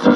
Hello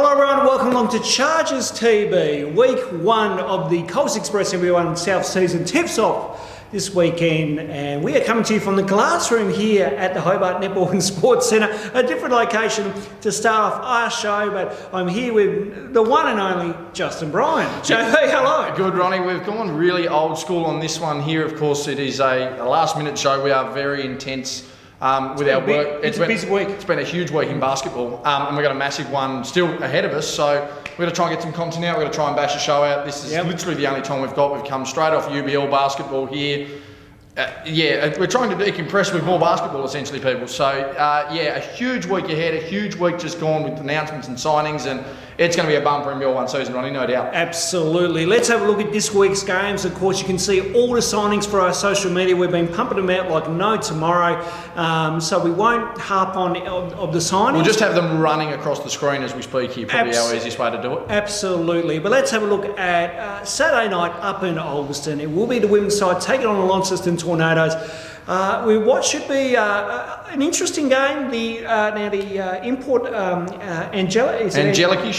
everyone, welcome along to Chargers TV. Week 1 of the Coles Express Everyone South season tips off this weekend, and we are coming to you from the glass room here at the Hobart Netball and Sports Centre, a different location to start off our show, but I'm here with the one and only Justin Bryan. JB, hello. Good, Ronnie. We've gone really old school on this one here. Of course, it is a last minute show. We are very intense with our work. It's a busy week. It's been a huge week in basketball, and we've got a massive one still ahead of us, so we're going to try and get some content out. We're going to try and bash a show out. This is literally the only time we've got. We've come straight off UBL basketball here. We're trying to decompress with more basketball, essentially, people. So, a huge week ahead, a huge week just gone with announcements and signings, and it's going to be a bumper in BL1 season, Ronnie, no doubt. Absolutely. Let's have a look at this week's games. Of course, you can see all the signings for our social media. We've been pumping them out like no tomorrow, so we won't harp on of the signings. We'll just have them running across the screen as we speak here, probably our easiest way to do it. Absolutely. But let's have a look at Saturday night up in Ulverstone. It will be the women's side taking on the Launceston Tornadoes. What should be an interesting game. The import Angeliki,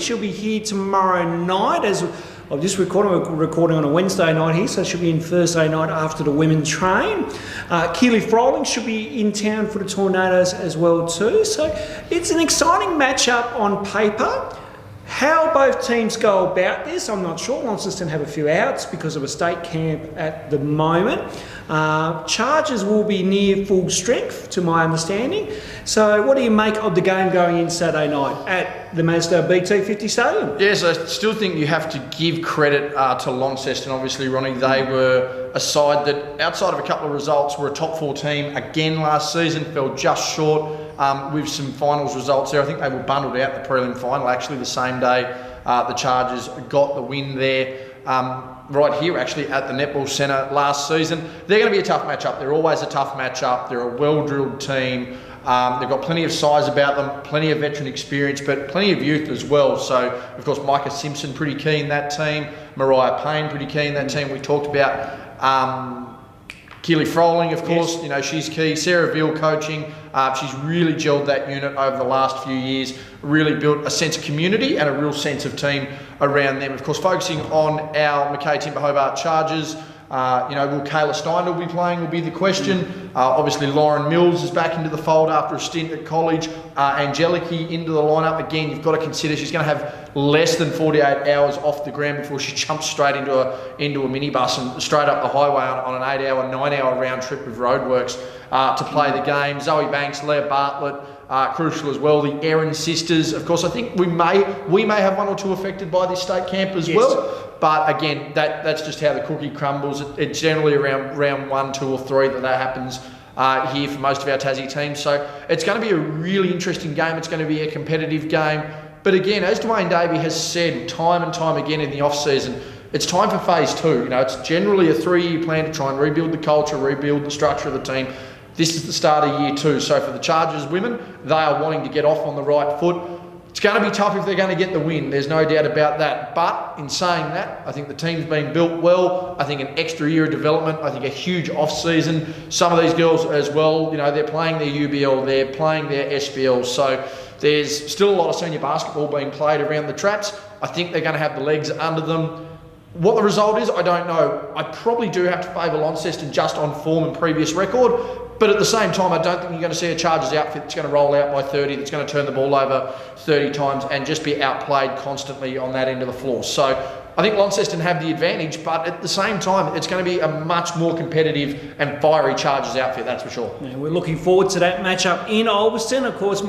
she'll be here tomorrow night. As I'm just recording on a Wednesday night here, so she'll be in Thursday night after the women train. Keely Froling should be in town for the Tornadoes as well too. So it's an exciting matchup on paper. How both teams go about this, I'm not sure. Launceston have a few outs because of a state camp at the moment. Chargers will be near full strength, to my understanding. So what do you make of the game going in Saturday night at the Mazda BT50 Stadium? Yes, I still think you have to give credit to Launceston. Obviously, Ronnie, they were a side that, outside of a couple of results, were a top 4 team again last season, fell just short with some finals results there. I think they were bundled out the prelim final, actually, the same day the Chargers got the win there. Right here, actually, at the Netball Centre last season. They're going to be a tough matchup. They're always a tough matchup. They're a well-drilled team. They've got plenty of size about them, plenty of veteran experience, but plenty of youth as well. So, of course, Micah Simpson pretty key in that team. Mariah Payne pretty key in that team. We talked about Keely Froling, of course. Yes. You know, she's key. Sarah Veal coaching. She's really gelled that unit over the last few years, really built a sense of community and a real sense of team around them. Of course, focusing on our Mackay Timber Hobart Chargers, will Kayla Steindl be playing will be the question. Obviously, Lauren Mills is back into the fold after a stint at college. Angeliki into the lineup. Again, you've got to consider she's going to have less than 48 hours off the ground before she jumps straight into a minibus and straight up the highway on an 8-hour, 9-hour round trip with roadworks to play the game. Zoe Banks, Leah Bartlett, crucial as well. The Erin sisters, of course. I think we may have one or two affected by this state camp as well. But again, that's just how the cookie crumbles. It's generally around round 1, 2 or 3 that happens here for most of our Tassie teams. So it's going to be a really interesting game. It's going to be a competitive game. But again, as Dwayne Davey has said time and time again in the off-season, it's time for phase 2. You know, it's generally a 3-year plan to try and rebuild the culture, rebuild the structure of the team. This is the start of year 2. So for the Chargers women, they are wanting to get off on the right foot. It's going to be tough if they're going to get the win. There's no doubt about that. But in saying that, I think the team's been built well. I think an extra year of development. I think a huge off-season. Some of these girls as well, you know, they're playing their UBL, they're playing their SBL. So there's still a lot of senior basketball being played around the traps. I think they're going to have the legs under them. What the result is, I don't know. I probably do have to favour Launceston just on form and previous record. But at the same time, I don't think you're going to see a Chargers outfit that's going to roll out by 30, that's going to turn the ball over 30 times and just be outplayed constantly on that end of the floor. So I think Launceston have the advantage, but at the same time, it's going to be a much more competitive and fiery Chargers outfit, that's for sure. Yeah, we're looking forward to that matchup in Ulverstone. Of course,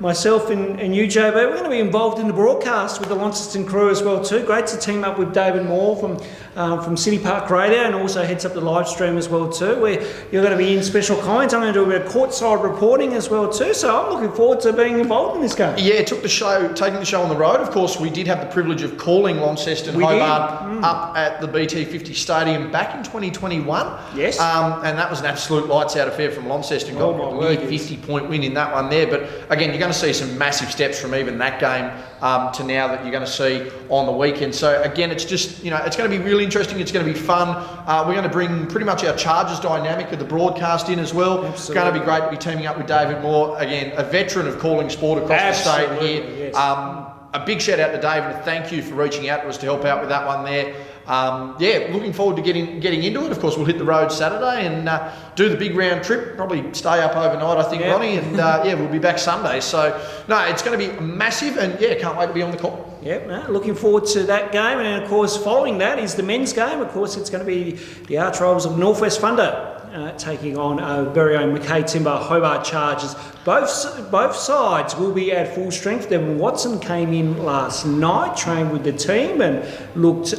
myself and you, JB, we're going to be involved in the broadcast with the Launceston crew as well too. Great to team up with David Moore from City Park Radio, and also heads up the live stream as well too, where you're going to be in special comments. I'm going to do a bit of courtside reporting as well too, so I'm looking forward to being involved in this game. Yeah, taking the show on the road. Of course, we did have the privilege of calling Launceston Hobart up at the BT50 Stadium back in 2021. Yes. And that was an absolute lights out affair from Launceston. Got a 50-point win in that one there. But again, you're going to see some massive steps from even that game to now that you're going to see on the weekend. So again, it's just, you know, it's going to be really interesting. It's going to be fun. We're going to bring pretty much our Chargers dynamic of the broadcast in as well. Absolutely. It's going to be great to be teaming up with David Moore, again, a veteran of calling sport across the state here. Yes. A big shout out to David, and thank you for reaching out to us to help out with that one there. Looking forward to getting into it. Of course, we'll hit the road Saturday and do the big round trip. Probably stay up overnight, I think, Ronnie, and we'll be back Sunday. So, no, it's going to be massive, and can't wait to be on the call. Looking forward to that game, and of course, following that is the men's game. Of course, it's going to be the arch rivals of Northwest Thunder taking on our very own Mackay Timber Hobart Chargers. Both sides will be at full strength. Devon Watson came in last night, trained with the team, and looked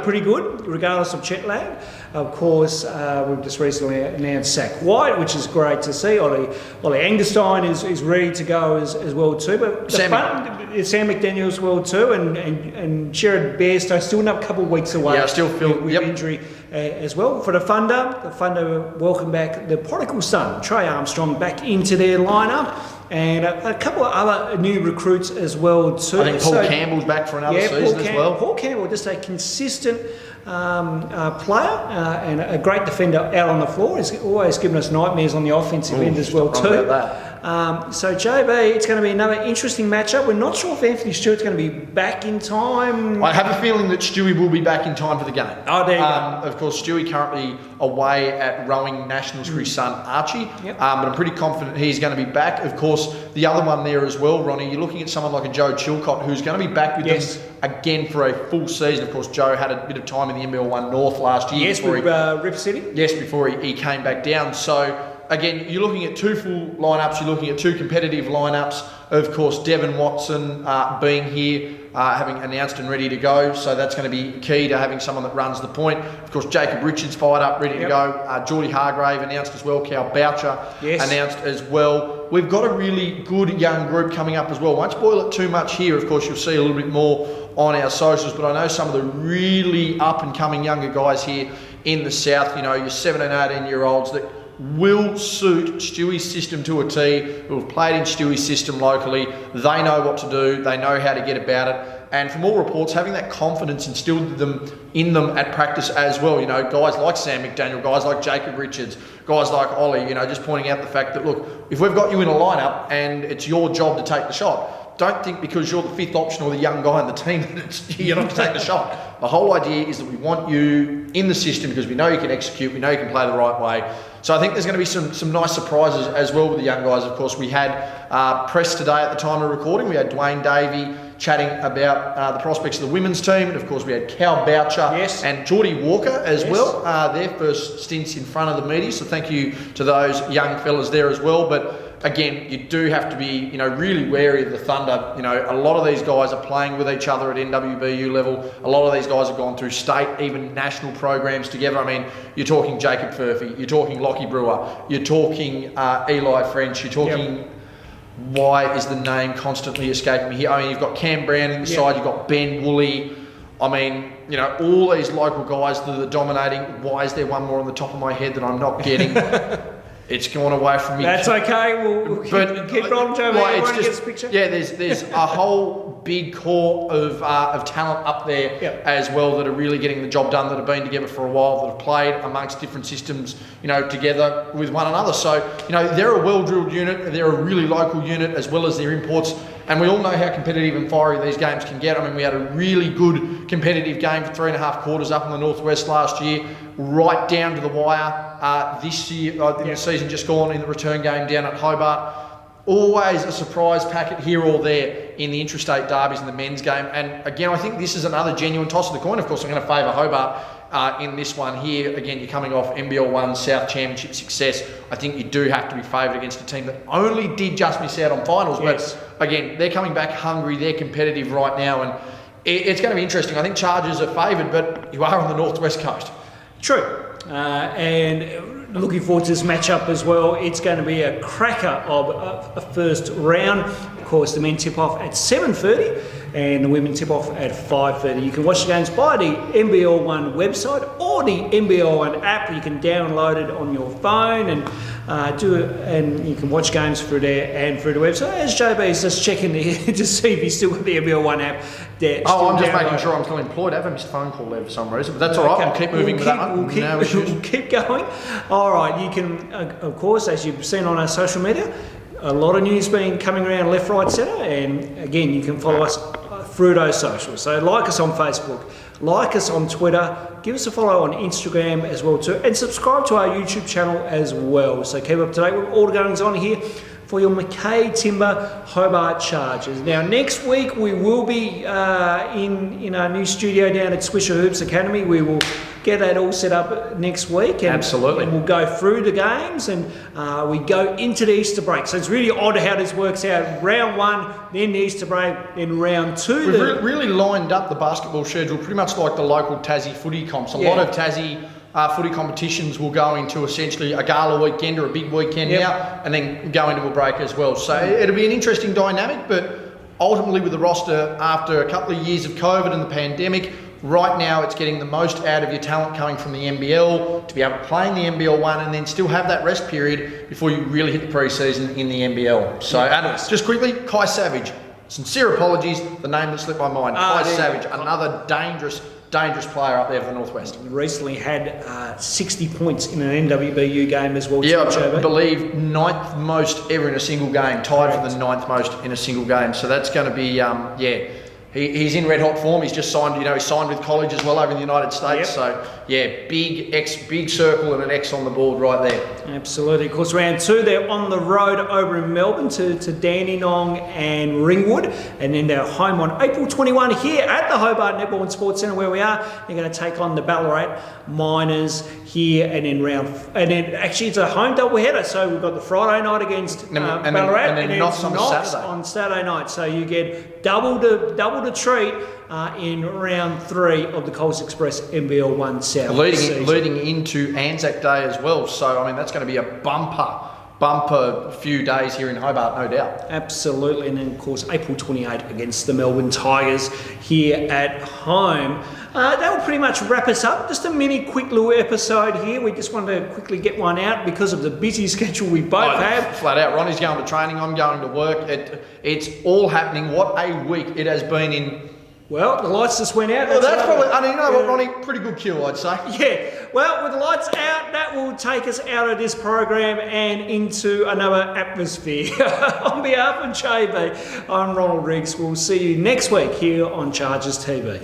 pretty good, regardless of jet lag. Of course, we've just recently announced Zach White, which is great to see. Ollie Angerstein is ready to go as well too. But Sam McDaniel as well too, and Jared Bairstow still another couple of weeks away. Yeah, I still feel with injury as well. For the Thunder welcome back the prodigal son, Trey Armstrong, back into their lineup. And a couple of other new recruits as well too. I think Paul Campbell's back for another season as well. Paul Campbell, just a consistent player and a great defender out on the floor. He's always given us nightmares on the offensive end as well too. So JB, it's going to be another interesting matchup. We're not sure if Anthony Stewart's going to be back in time. I have a feeling that Stewie will be back in time for the game. Oh, there you go. Of course, Stewie currently away at rowing nationals for his son Archie, but I'm pretty confident he's going to be back. Of course, the other one there as well, Ronnie, you're looking at someone like a Joe Chilcott who's going to be back with them again for a full season. Of course, Joe had a bit of time in the NBL1 North last year. Yes, with Rip City. Yes, before he came back down. So, again, you're looking at two full lineups, you're looking at two competitive lineups. Of course, Devon Watson being here, having announced and ready to go. So that's going to be key to having someone that runs the point. Of course, Jacob Richards fired up, ready to go. Geordie Hargrave announced as well. Cal Boucher announced as well. We've got a really good young group coming up as well. Won't spoil it too much here. Of course, you'll see a little bit more on our socials. But I know some of the really up-and-coming younger guys here in the South, your 17, 18-year-olds that will suit Stewie's system to a T, who have played in Stewie's system locally. They know what to do, they know how to get about it, and from all reports, having that confidence instilled in them at practice as well. Guys like Sam McDaniel, guys like Jacob Richards, guys like Ollie, just pointing out the fact that, look, if we've got you in a lineup and it's your job to take the shot, don't think because you're the fifth option or the young guy on the team that you're not to take the shot. The whole idea is that we want you in the system because we know you can execute, we know you can play the right way. So I think there's going to be some nice surprises as well with the young guys. Of course, we had press today at the time of recording. We had Dwayne Davey chatting about the prospects of the women's team. And of course, we had Cal Boucher and Geordie Walker as well. Their first stints in front of the media. So thank you to those young fellas there as well. But again, you do have to be, really wary of the Thunder. A lot of these guys are playing with each other at NWBU level. A lot of these guys have gone through state, even national programs together. I mean, you're talking Jacob Furphy, you're talking Lockie Brewer, you're talking Eli French, you're talking... Why is the name constantly escaping me here? I mean, you've got Cam Brown in the side, you've got Ben Woolley. I mean, all these local guys that are dominating. Why is there one more on the top of my head that I'm not getting? It's gone away from me. That's okay. We'll keep on, Joe. Everyone gets the picture. Yeah, there's a whole big core of talent up there as well that are really getting the job done, that have been together for a while, that have played amongst different systems, together with one another. So, they're a well-drilled unit. They're a really local unit as well as their imports. And we all know how competitive and fiery these games can get. I mean, we had a really good competitive game for 3.5 quarters up in the Northwest last year, right down to the wire. This year, in the season just gone, in the return game down at Hobart. Always a surprise packet here or there in the intrastate derbies in the men's game. And again, I think this is another genuine toss of the coin. Of course, I'm going to favour Hobart in this one here. Again, you're coming off NBL1 South Championship success. I think you do have to be favoured against a team that only did just miss out on finals. But again, they're coming back hungry. They're competitive right now. And it's going to be interesting. I think Chargers are favoured, but you are on the Northwest Coast. True. And looking forward to this matchup as well. It's going to be a cracker of a first round. Of course, the men tip off at 7:30. and the women tip off at 5:30. You can watch the games by the NBL One website or the NBL One app. You can download it on your phone and and you can watch games through there and through the website. As JB's just checking to see if he's still got the NBL One app there. I'm just making sure I'm still employed. I haven't missed a phone call there for some reason, but that's all right. I'll keep moving with that one. We'll keep going. All right, you can, of course, as you've seen on our social media, a lot of news been coming around left, right, centre, and again, you can follow us through those socials. So like us on Facebook, like us on Twitter, give us a follow on Instagram as well too, and subscribe to our YouTube channel as well. So keep up to date with all the goings on here for your Mackay Timber Hobart Chargers. Now next week we will be in our new studio down at Swisher Hoops Academy. We will get that all set up next week. And, Absolutely. And we'll go through the games and we go into the Easter break. So it's really odd how this works out. Round 1, then the Easter break, then round 2. We've really lined up the basketball schedule pretty much like the local Tassie footy comps. A lot of Tassie footy competitions will go into essentially a gala weekend or a big weekend now, and then go into a break as well. So it'll be an interesting dynamic, but ultimately with the roster after a couple of years of COVID and the pandemic, right now it's getting the most out of your talent coming from the NBL to be able to play in the NBL One and then still have that rest period before you really hit the pre-season in the NBL. So just quickly, Kai Savage, sincere apologies, the name that slipped my mind. Kai Savage, another dangerous player up there for the Northwest. Recently had 60 points in an NWBU game as well. Yeah, I believe 9th most ever in a single game, tied for the 9th most in a single game. So that's going to be, he's in red hot form. He's just signed, he signed with college as well over in the United States. So big circle and an X on the board right there. Absolutely. Of course, round 2, they're on the road over in Melbourne to Dandenong and Ringwood, and then they're home on April 21 here at the Hobart Netball and Sports Centre where we are. They're going to take on the Ballarat Miners here, and then actually it's a home doubleheader. So we've got the Friday night against Ballarat, and then Knox on Saturday night. So you get double the treat in round 3 of the Coles Express NBL One South leading into Anzac Day as well. So I mean that's going to be a bumper few days here in Hobart, no doubt. Absolutely. And then of course April 28 against the Melbourne Tigers here at home. That will pretty much wrap us up. Just a mini quick little episode here. We just wanted to quickly get one out because of the busy schedule we both have. Flat out. Ronnie's going to training, I'm going to work. It's all happening. What a week it has been in. Well, the lights just went out. Well, that's probably, you know what, Ronnie? Pretty good cue, I'd say. Yeah. Well, with the lights out, that will take us out of this program and into another atmosphere. On behalf of JB, I'm Ronald Riggs. We'll see you next week here on Chargers TV.